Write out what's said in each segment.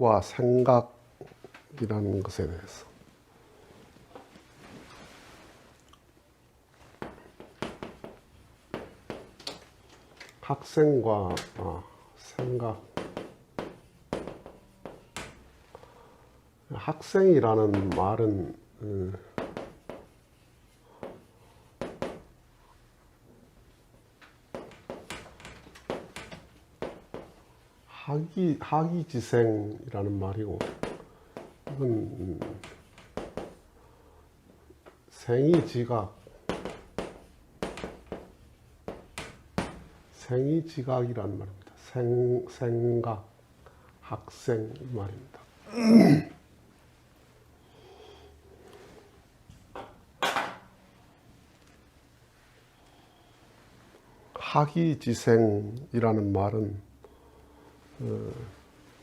학생과 생각이라는 것에 대해서. 학생과 생각. 학생이라는 말은 학이지생이라는 말이고, 이건 생이지각, 생이지각이라는 말입니다. 생각, 학생 이 말입니다. 학이지생이라는 말은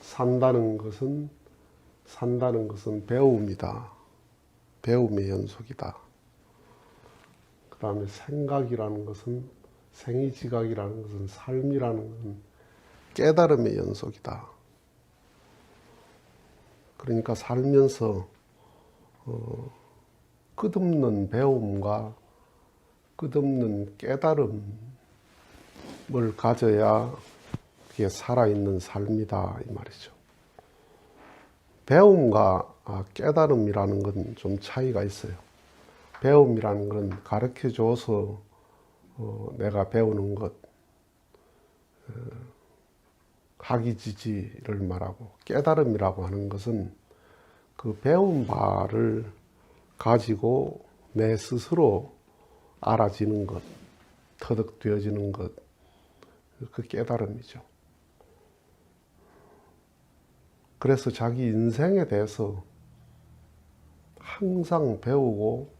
산다는 것은 배움이다. 배움의 연속이다. 그 다음에 생각이라는 것은, 생이지각이라는 것은, 삶이라는 것은 깨달음의 연속이다. 그러니까 살면서 끝없는 배움과 끝없는 깨달음을 가져야 그게 살아있는 삶이다 이 말이죠. 배움과 깨달음이라는 건 좀 차이가 있어요. 배움이라는 건 가르쳐줘서 내가 배우는 것, 학이지지를 말하고, 깨달음이라고 하는 것은 그 배운 바를 가지고 내 스스로 알아지는 것, 터득되어지는 것, 그 깨달음이죠. 그래서 자기 인생에 대해서 항상 배우고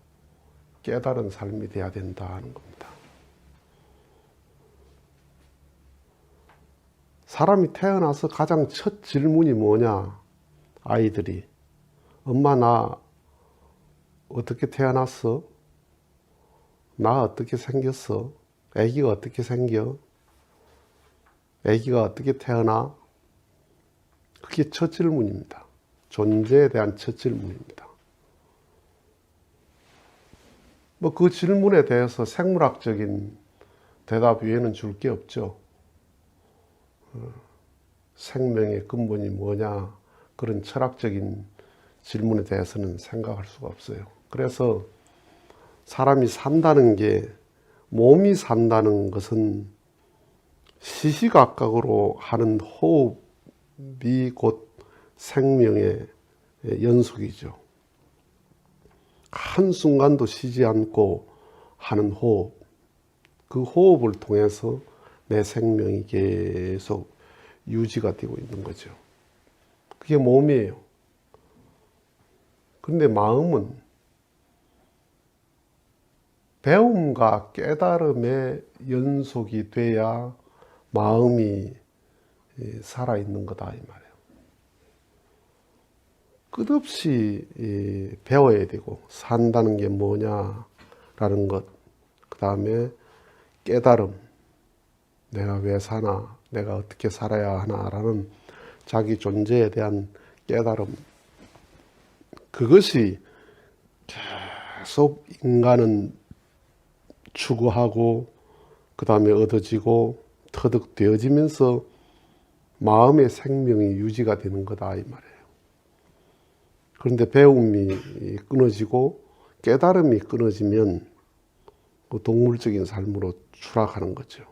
깨달은 삶이 돼야 된다는 겁니다. 사람이 태어나서 가장 첫 질문이 뭐냐? 아이들이. 엄마, 나 어떻게 태어났어? 나 어떻게 생겼어? 아기가 어떻게 생겨? 아기가 어떻게 태어나? 그게 첫 질문입니다. 존재에 대한 첫 질문입니다. 뭐 그 질문에 대해서 생물학적인 대답 외에는 줄 게 없죠. 생명의 근본이 뭐냐, 그런 철학적인 질문에 대해서는 생각할 수가 없어요. 그래서 사람이 산다는 게, 몸이 산다는 것은 시시각각으로 하는 호흡이 곧 생명의 연속이죠. 한순간도 쉬지 않고 하는 호흡, 그 호흡을 통해서 내 생명이 계속 유지가 되고 있는 거죠. 그게 몸이에요. 그런데 마음은 배움과 깨달음의 연속이 돼야 마음이 살아있는 거다 이 말이에요. 끝없이 배워야 되고, 산다는 게 뭐냐라는 것, 그 다음에 깨달음, 내가 왜 사나, 내가 어떻게 살아야 하나라는 자기 존재에 대한 깨달음, 그것이 계속 인간은 추구하고 그 다음에 얻어지고 터득되어지면서 마음의 생명이 유지가 되는 거다 이 말이에요. 그런데 배움이 끊어지고 깨달음이 끊어지면 동물적인 삶으로 추락하는 거죠.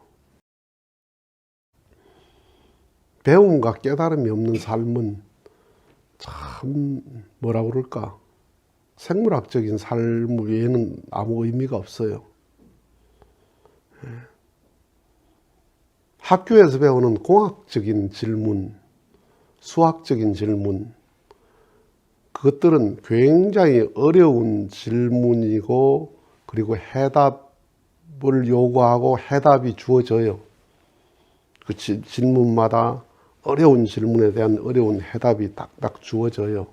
배움과 깨달음이 없는 삶은 참 뭐라 그럴까, 생물학적인 삶 외에는 아무 의미가 없어요. 학교에서 배우는 공학적인 질문, 수학적인 질문, 그것들은 굉장히 어려운 질문이고, 그리고 해답을 요구하고 해답이 주어져요. 그 질문마다 어려운 질문에 대한 어려운 해답이 딱딱 주어져요.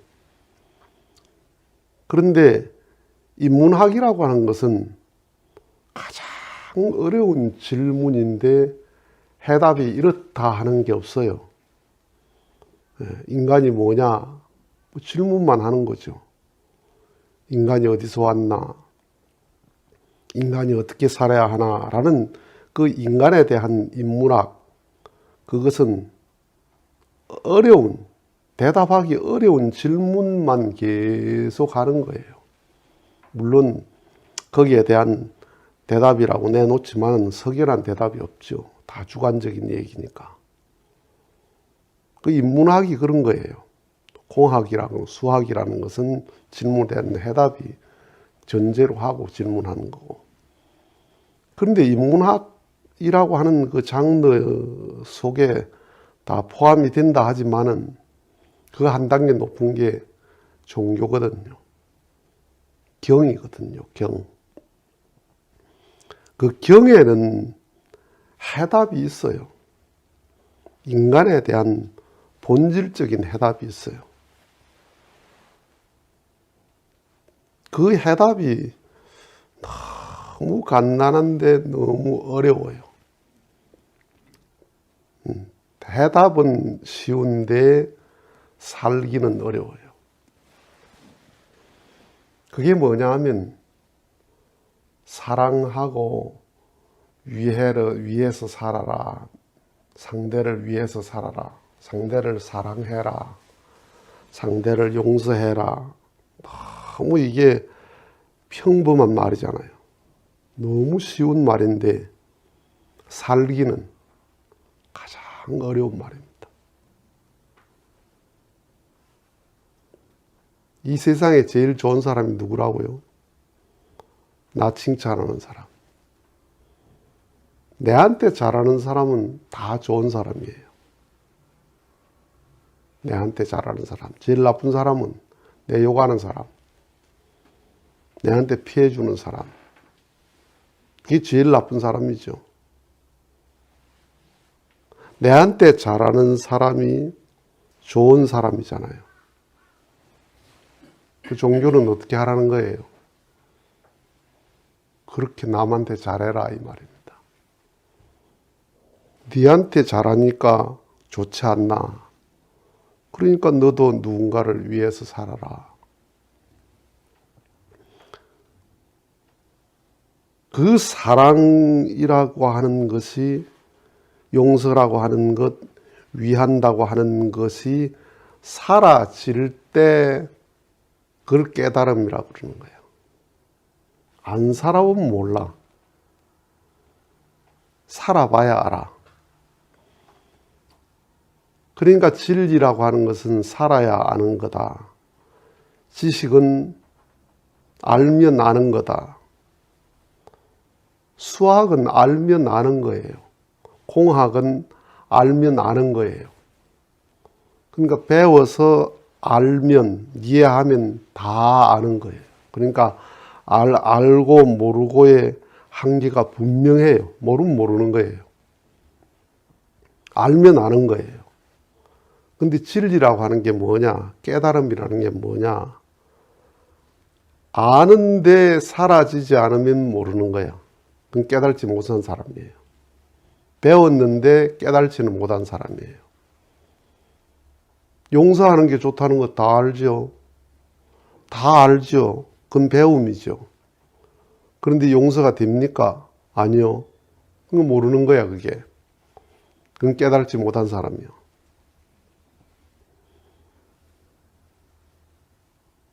그런데 이 문학이라고 하는 것은 가장 어려운 질문인데 해답이 이렇다 하는 게 없어요. 인간이 뭐냐? 뭐 질문만 하는 거죠. 인간이 어디서 왔나? 인간이 어떻게 살아야 하나? 라는 그 인간에 대한 인문학, 그것은 대답하기 어려운 질문만 계속 하는 거예요. 물론 거기에 대한 대답이라고 내놓지만 석연한 대답이 없죠. 다 주관적인 얘기니까. 그 인문학이 그런 거예요. 공학이라고 수학이라는 것은 질문에 대한 해답이 전제로 하고 질문하는 거고. 그런데 인문학이라고 하는 그 장르 속에 다 포함이 된다 하지만은 그 한 단계 높은 게 종교거든요. 경이거든요. 경. 그 경에는 해답이 있어요. 인간에 대한 본질적인 해답이 있어요. 그 해답이 너무 간단한데 너무 어려워요. 해답은 쉬운데 살기는 어려워요. 그게 뭐냐 하면 사랑하고 위해서 살아라. 상대를 위해서 살아라. 상대를 사랑해라. 상대를 용서해라. 너무 이게 평범한 말이잖아요. 너무 쉬운 말인데 살기는 가장 어려운 말입니다. 이 세상에 제일 좋은 사람이 누구라고요? 나 칭찬하는 사람. 내한테 잘하는 사람은 다 좋은 사람이에요. 내한테 잘하는 사람. 제일 나쁜 사람은 내 욕하는 사람. 내한테 피해주는 사람. 이게 제일 나쁜 사람이죠. 내한테 잘하는 사람이 좋은 사람이잖아요. 그 종교는 어떻게 하라는 거예요? 그렇게 남한테 잘해라 이 말입니다. 네한테 잘하니까 좋지 않나? 그러니까 너도 누군가를 위해서 살아라. 그 사랑이라고 하는 것이, 용서라고 하는 것, 위한다고 하는 것이 사라질 때 그걸 깨달음이라고 그러는 거예요. 안 살아보면 몰라. 살아봐야 알아. 그러니까 진리라고 하는 것은 살아야 아는 거다. 지식은 알면 아는 거다. 수학은 알면 아는 거예요. 공학은 알면 아는 거예요. 그러니까 배워서 알면, 이해하면 다 아는 거예요. 그러니까 알고 모르고의 한계가 분명해요. 모르면 모르는 거예요. 알면 아는 거예요. 근데 진리라고 하는 게 뭐냐? 깨달음이라는 게 뭐냐? 아는데 사라지지 않으면 모르는 거야. 그건 깨달지 못한 사람이에요. 배웠는데 깨달지는 못한 사람이에요. 용서하는 게 좋다는 거 다 알죠? 다 알죠? 그건 배움이죠. 그런데 용서가 됩니까? 아니요. 그건 모르는 거야, 그게. 그건 깨달지 못한 사람이요.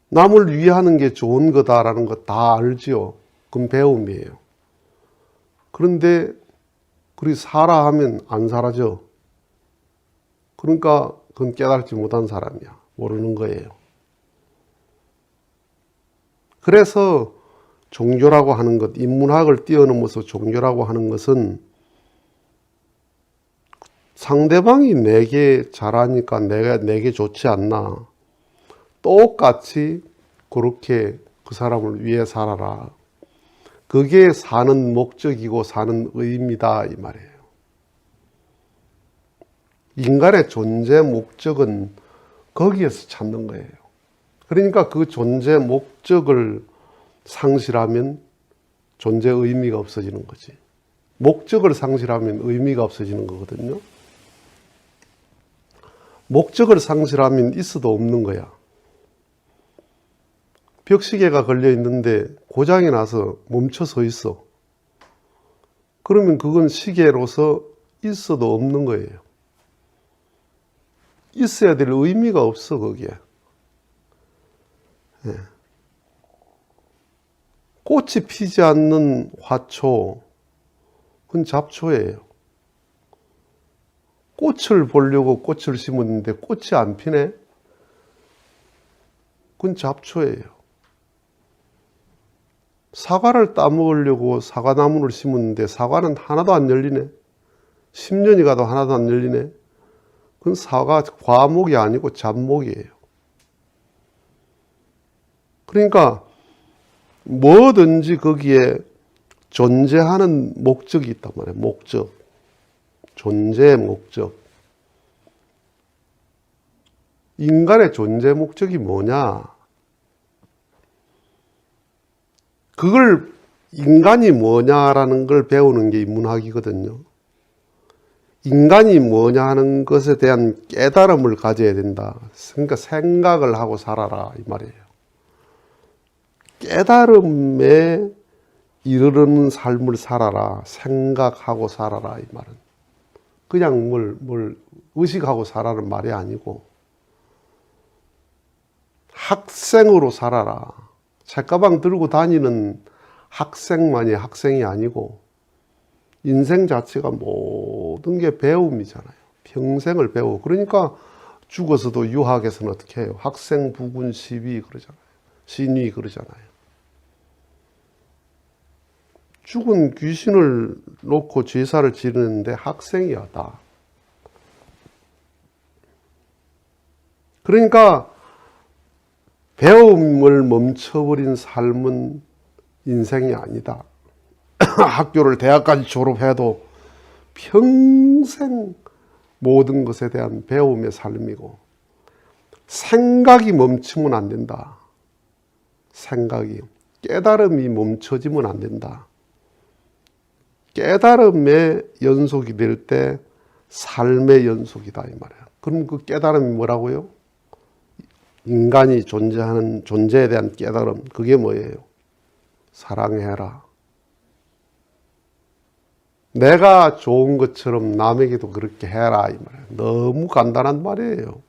남을 위하는 게 좋은 거다라는 거 다 알지요. 그건 배움이에요. 그런데 그리 살아 하면 안 사라져. 그러니까 그건 깨달지 못한 사람이야. 모르는 거예요. 그래서 종교라고 하는 것, 인문학을 뛰어넘어서 종교라고 하는 것은 상대방이 내게 잘하니까 내게 좋지 않나. 똑같이 그렇게 그 사람을 위해 살아라. 그게 사는 목적이고 사는 의미다 이 말이에요. 인간의 존재 목적은 거기에서 찾는 거예요. 그러니까 그 존재 목적을 상실하면 존재 의미가 없어지는 거지. 목적을 상실하면 의미가 없어지는 거거든요. 목적을 상실하면 있어도 없는 거야. 벽시계가 걸려 있는데 고장이 나서 멈춰 서 있어. 그러면 그건 시계로서 있어도 없는 거예요. 있어야 될 의미가 없어, 거기에. 예. 꽃이 피지 않는 화초, 그건 잡초예요. 꽃을 보려고 꽃을 심었는데 꽃이 안 피네? 그건 잡초예요. 사과를 따먹으려고 사과나무를 심었는데 사과는 하나도 안 열리네? 10년이 가도 하나도 안 열리네? 그건 사과 과목이 아니고 잡목이에요. 그러니까 뭐든지 거기에 존재하는 목적이 있단 말이에요. 목적. 존재의 목적. 인간의 존재 목적이 뭐냐? 그걸 인간이 뭐냐라는 걸 배우는 게 인문학이거든요. 인간이 뭐냐 하는 것에 대한 깨달음을 가져야 된다. 그러니까 생각을 하고 살아라 이 말이에요. 깨달음에 이르르는 삶을 살아라. 생각하고 살아라 이 말은. 그냥 뭘 의식하고 살아라는 말이 아니고 학생으로 살아라. 책가방 들고 다니는 학생만이 학생이 아니고 인생 자체가 모든 게 배움이잖아요. 평생을 배우고. 그러니까 죽어서도 유학에서는 어떻게 해요? 학생 부군 시위 그러잖아요. 신위 그러잖아요. 죽은 귀신을 놓고 제사를 지르는데 학생이야 다. 그러니까 배움을 멈춰버린 삶은 인생이 아니다. 학교를 대학까지 졸업해도 평생 모든 것에 대한 배움의 삶이고 생각이 멈추면 안 된다. 생각이. 깨달음이 멈춰지면 안 된다. 깨달음의 연속이 될 때 삶의 연속이다 이 말이야. 그럼 그 깨달음이 뭐라고요? 인간이 존재하는 존재에 대한 깨달음. 그게 뭐예요? 사랑해라. 내가 좋은 것처럼 남에게도 그렇게 해라 이 말이에요. 너무 간단한 말이에요.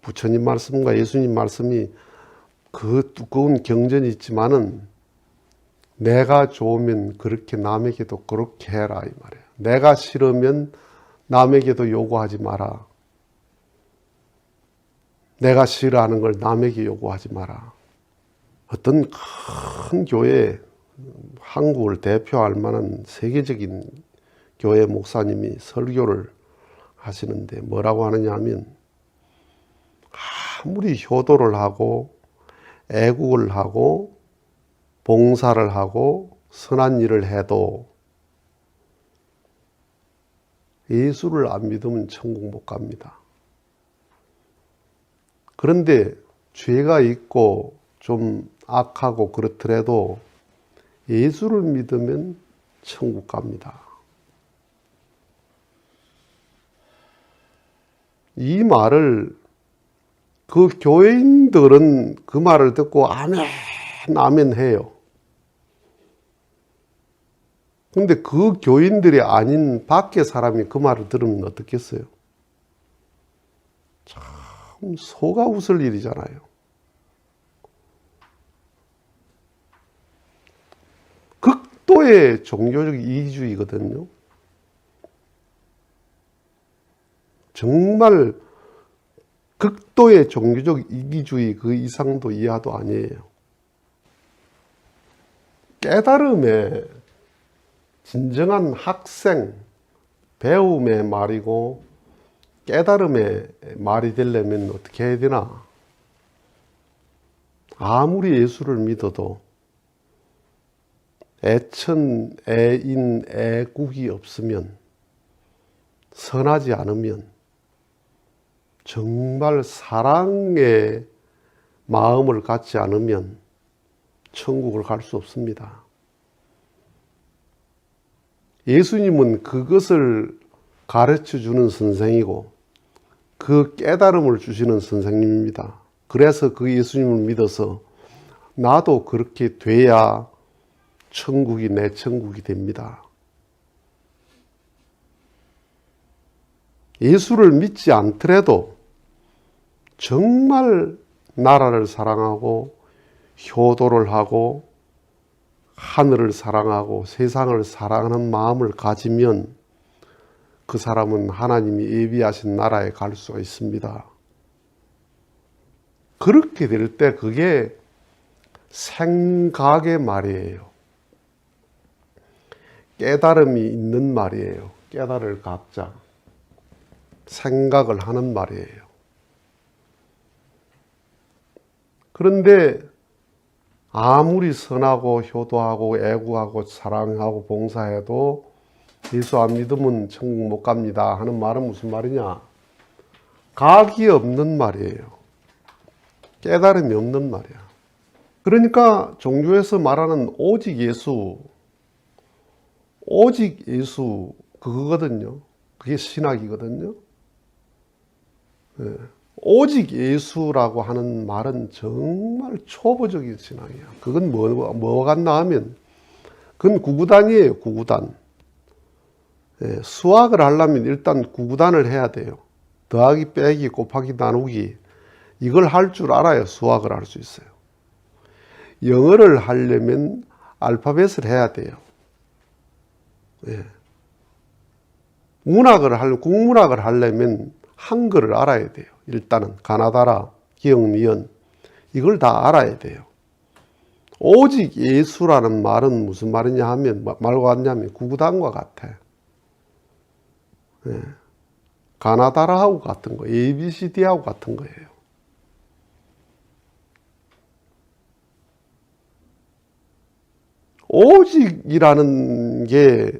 부처님 말씀과 예수님 말씀이 그 두꺼운 경전이 있지만은 내가 좋으면 그렇게 남에게도 그렇게 해라 이 말이에요. 내가 싫으면 남에게도 요구하지 마라. 내가 싫어하는 걸 남에게 요구하지 마라. 어떤 큰 교회, 한국을 대표할 만한 세계적인 교회 목사님이 설교를 하시는데 뭐라고 하느냐 하면 아무리 효도를 하고 애국을 하고 봉사를 하고 선한 일을 해도 예수를 안 믿으면 천국 못 갑니다. 그런데 죄가 있고 좀 악하고 그렇더라도 예수를 믿으면 천국 갑니다. 이 말을 그 교인들은 그 말을 듣고 아멘, 아멘 해요. 근데 그 교인들이 아닌 밖에 사람이 그 말을 들으면 어떻겠어요? 참 속아 웃을 일이잖아요. 극도의 종교적 이기주의거든요. 정말 극도의 종교적 이기주의 그 이상도 이하도 아니에요. 깨달음의 진정한 학생, 배움의 말이고 깨달음의 말이 되려면 어떻게 해야 되나? 아무리 예수를 믿어도 애천, 애인, 애국이 없으면, 선하지 않으면, 정말 사랑의 마음을 갖지 않으면 천국을 갈 수 없습니다. 예수님은 그것을 가르쳐 주는 선생이고 그 깨달음을 주시는 선생님입니다. 그래서 그 예수님을 믿어서 나도 그렇게 돼야 천국이 내 천국이 됩니다. 예수를 믿지 않더라도 정말 나라를 사랑하고 효도를 하고 하늘을 사랑하고 세상을 사랑하는 마음을 가지면 그 사람은 하나님이 예비하신 나라에 갈 수가 있습니다. 그렇게 될 때 그게 생각의 말이에요. 깨달음이 있는 말이에요. 깨달을 각자. 생각을 하는 말이에요. 그런데 아무리 선하고 효도하고 애구하고 사랑하고 봉사해도 예수 안 믿으면 천국 못 갑니다 하는 말은 무슨 말이냐? 각이 없는 말이에요. 깨달음이 없는 말이야. 그러니까 종교에서 말하는 오직 예수 그거거든요. 그게 신학이거든요. 네. 오직 예수라고 하는 말은 정말 초보적인 신앙이야. 그건 뭐가 같나 하면 그건 구구단이에요. 구구단. 네. 수학을 하려면 일단 구구단을 해야 돼요. 더하기 빼기 곱하기 나누기 이걸 할 줄 알아야 수학을 할 수 있어요. 영어를 하려면 알파벳을 해야 돼요. 네. 국문학을 하려면 한글을 알아야 돼요. 일단은 가나다라, 기역, 니은 이걸 다 알아야 돼요. 오직 예수라는 말은 무슨 말이냐 하면 말과 같냐면 구구단과 같아. 네. 가나다라하고 같은 거, ABCD하고 같은 거예요. 오직이라는 게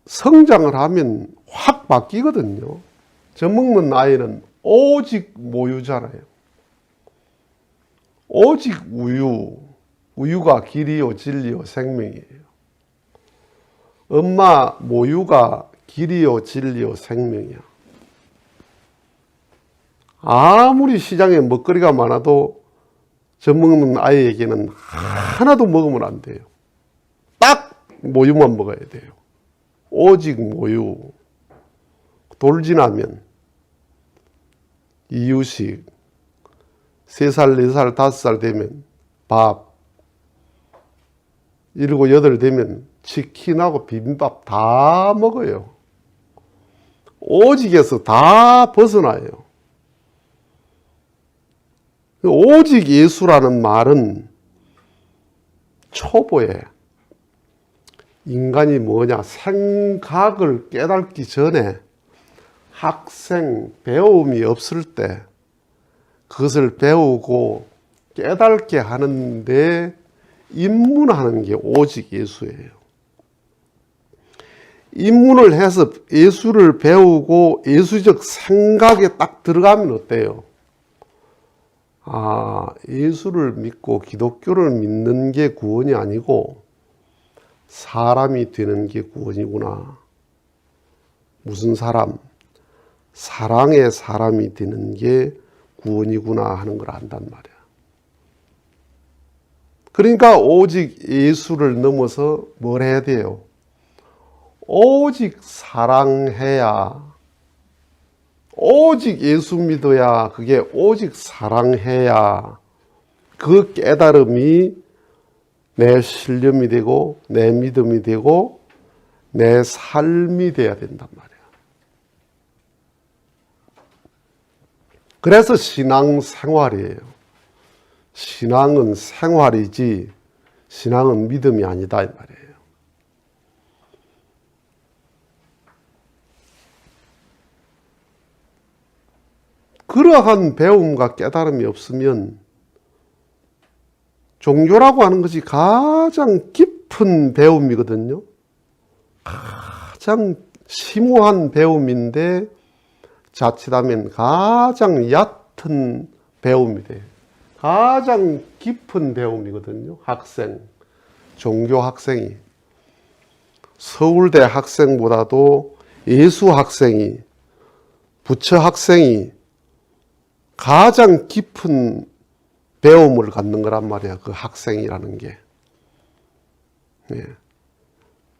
성장을 하면 확 바뀌거든요. 젖먹는 아이는 오직 모유잖아요. 오직 우유. 우유가 길이요 진리요 생명이에요. 엄마 모유가 길이요 진리요 생명이야. 아무리 시장에 먹거리가 많아도 젖먹는 아이에게는 하나도 먹으면 안 돼요. 딱 모유만 먹어야 돼요. 오직 모유. 돌 지나면 이유식, 3살, 4살, 5살 되면 밥, 7, 8 되면 치킨하고 비빔밥 다 먹어요. 오직에서 다 벗어나요. 오직 예수라는 말은 초보에 인간이 뭐냐 생각을 깨닫기 전에 학생 배움이 없을 때 그것을 배우고 깨닫게 하는데 입문하는 게 오직 예수예요. 입문을 해서 예수를 배우고 예수적 생각에 딱 들어가면 어때요? 아, 예수를 믿고 기독교를 믿는 게 구원이 아니고 사람이 되는 게 구원이구나. 무슨 사람? 사랑의 사람이 되는 게 구원이구나 하는 걸 안단 말이야. 그러니까 오직 예수를 넘어서 뭘 해야 돼요? 오직 사랑해야, 오직 예수 믿어야, 그게 오직 사랑해야 그 깨달음이 내 신념이 되고 내 믿음이 되고 내 삶이 돼야 된단 말이야. 그래서 신앙 생활이에요. 신앙은 생활이지 신앙은 믿음이 아니다 이 말이에요. 그러한 배움과 깨달음이 없으면 종교라고 하는 것이 가장 깊은 배움이거든요. 가장 심오한 배움인데 자칫하면 가장 얕은 배움이 돼요. 가장 깊은 배움이거든요. 학생, 종교 학생이. 서울대 학생보다도 예수 학생이 부처 학생이 가장 깊은 배움을 갖는 거란 말이야. 그 학생이라는 게. 예.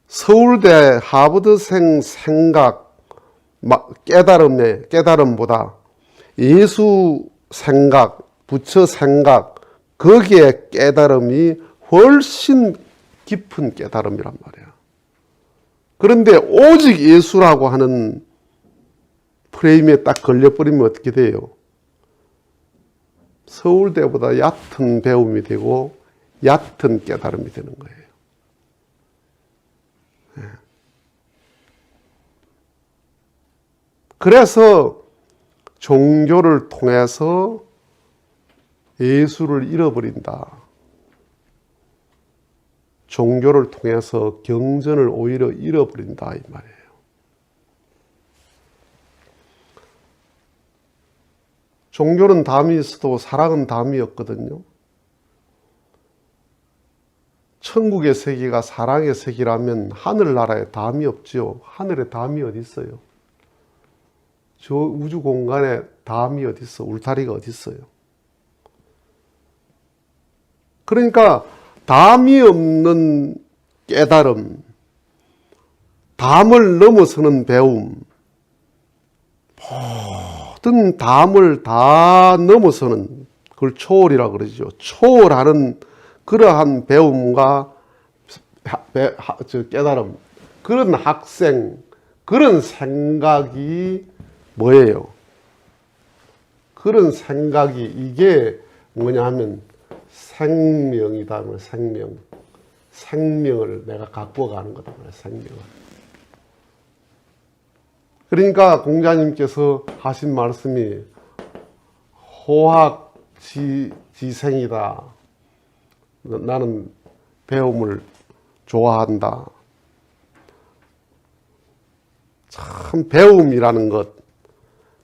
서울대 하버드생 생각, 깨달음보다 예수 생각, 부처 생각, 거기에 깨달음이 훨씬 깊은 깨달음이란 말이야. 그런데 오직 예수라고 하는 프레임에 딱 걸려버리면 어떻게 돼요? 서울대보다 얕은 배움이 되고 얕은 깨달음이 되는 거예요. 그래서 종교를 통해서 예수를 잃어버린다. 종교를 통해서 경전을 오히려 잃어버린다 이 말이에요. 종교는 담이 있어도 사랑은 담이 없거든요. 천국의 세계가 사랑의 세계라면 하늘나라에 담이 없지요. 하늘에 담이 어디 있어요? 저 우주 공간에 담이 어디 있어? 울타리가 어디 있어요? 그러니까 담이 없는 깨달음, 담을 넘어서는 배움, 모든 담을 다 넘어서는, 그걸 초월이라고 그러죠. 초월하는 그러한 배움과 깨달음, 그런 학생, 그런 생각이 뭐예요? 그런 생각이 이게 뭐냐 하면 생명이다. 생명. 생명을 내가 갖고 가는 거다. 생명을. 그러니까 공자님께서 하신 말씀이 호학지생이다. 나는 배움을 좋아한다. 참 배움이라는 것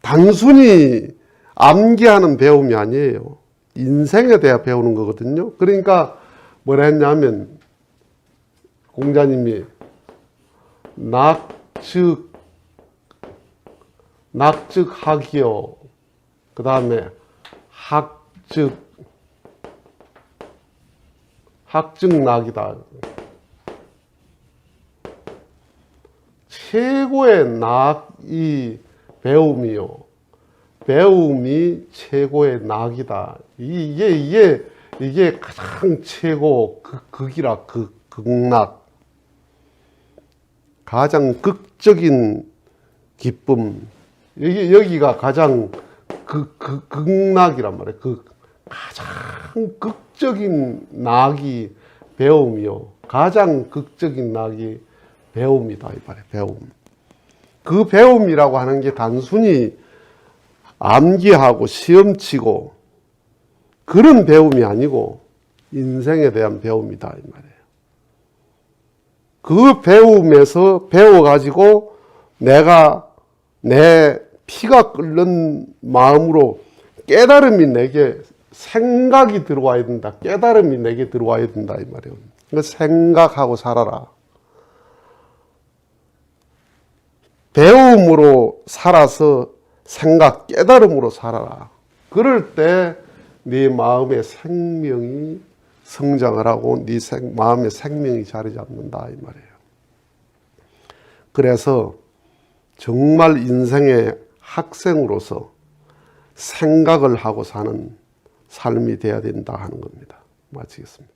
단순히 암기하는 배움이 아니에요. 인생에 대해 배우는 거거든요. 그러니까 뭐라 했냐면 공자님이 낙즉학이요. 그 다음에 학즉낙이다. 최고의 낙이 배움이요. 배움이 최고의 낙이다. 이게 가장 최고 극이라 극낙. 가장 극적인 기쁨. 여기가 가장 극낙이란 말이에요. 가장 극적인 낙이 배움이요. 가장 극적인 낙이 배움이다. 이 말이에요. 배움. 그 배움이라고 하는 게 단순히 암기하고 시험치고 그런 배움이 아니고 인생에 대한 배움이다. 이 말이에요. 그 배움에서 배워가지고 내가 내 피가 끓는 마음으로 깨달음이 내게 생각이 들어와야 된다. 깨달음이 내게 들어와야 된다. 이 말이에요. 그러니까 생각하고 살아라. 배움으로 살아서 생각, 깨달음으로 살아라. 그럴 때 네 마음의 생명이 성장을 하고 네 마음의 생명이 자리 잡는다. 이 말이에요. 그래서 정말 인생의 학생으로서 생각을 하고 사는 삶이 되어야 된다 하는 겁니다. 마치겠습니다.